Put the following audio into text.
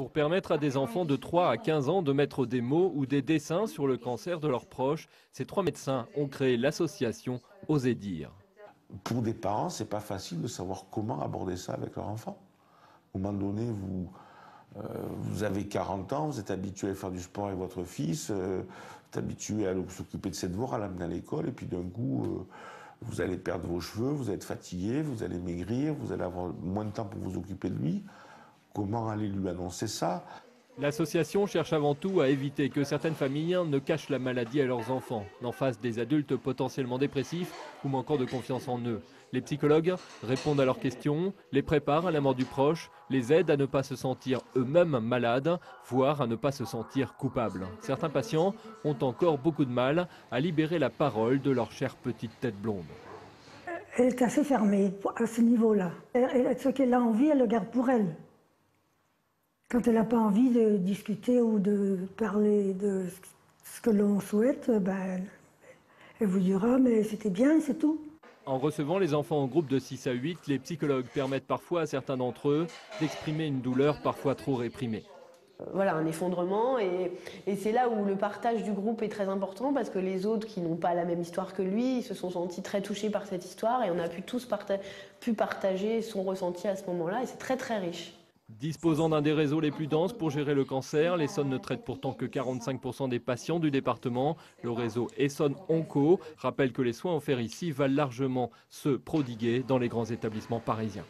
Pour permettre à des enfants de 3 à 15 ans de mettre des mots ou des dessins sur le cancer de leurs proches, ces 3 médecins ont créé l'association Oser dire. Pour des parents, c'est pas facile de savoir comment aborder ça avec leur enfant. À un moment donné, vous avez 40 ans, vous êtes habitué à faire du sport avec votre fils, vous êtes habitué à s'occuper de ses devoirs, à l'amener à l'école, et puis d'un coup, vous allez perdre vos cheveux, vous êtes fatigué, vous allez maigrir, vous allez avoir moins de temps pour vous occuper de lui. Comment aller lui annoncer ça? L'association cherche avant tout à éviter que certaines familles ne cachent la maladie à leurs enfants, n'en fassent des adultes potentiellement dépressifs ou manquant de confiance en eux. Les psychologues répondent à leurs questions, les préparent à la mort du proche, les aident à ne pas se sentir eux-mêmes malades, voire à ne pas se sentir coupables. Certains patients ont encore beaucoup de mal à libérer la parole de leur chère petite tête blonde. Elle est assez fermée à ce niveau-là. Ce qu'elle a envie, elle le garde pour elle. Quand elle n'a pas envie de discuter ou de parler de ce que l'on souhaite, ben, elle vous dira mais c'était bien, c'est tout. En recevant les enfants en groupe de 6 à 8, les psychologues permettent parfois à certains d'entre eux d'exprimer une douleur parfois trop réprimée. Voilà, un effondrement et c'est là où le partage du groupe est très important parce que les autres qui n'ont pas la même histoire que lui, ils se sont sentis très touchés par cette histoire et on a pu tous partager son ressenti à ce moment-là et c'est très très riche. Disposant d'un des réseaux les plus denses pour gérer le cancer, l'Essonne ne traite pourtant que 45% des patients du département. Le réseau Essonne Onco rappelle que les soins offerts ici valent largement ceux prodigués dans les grands établissements parisiens.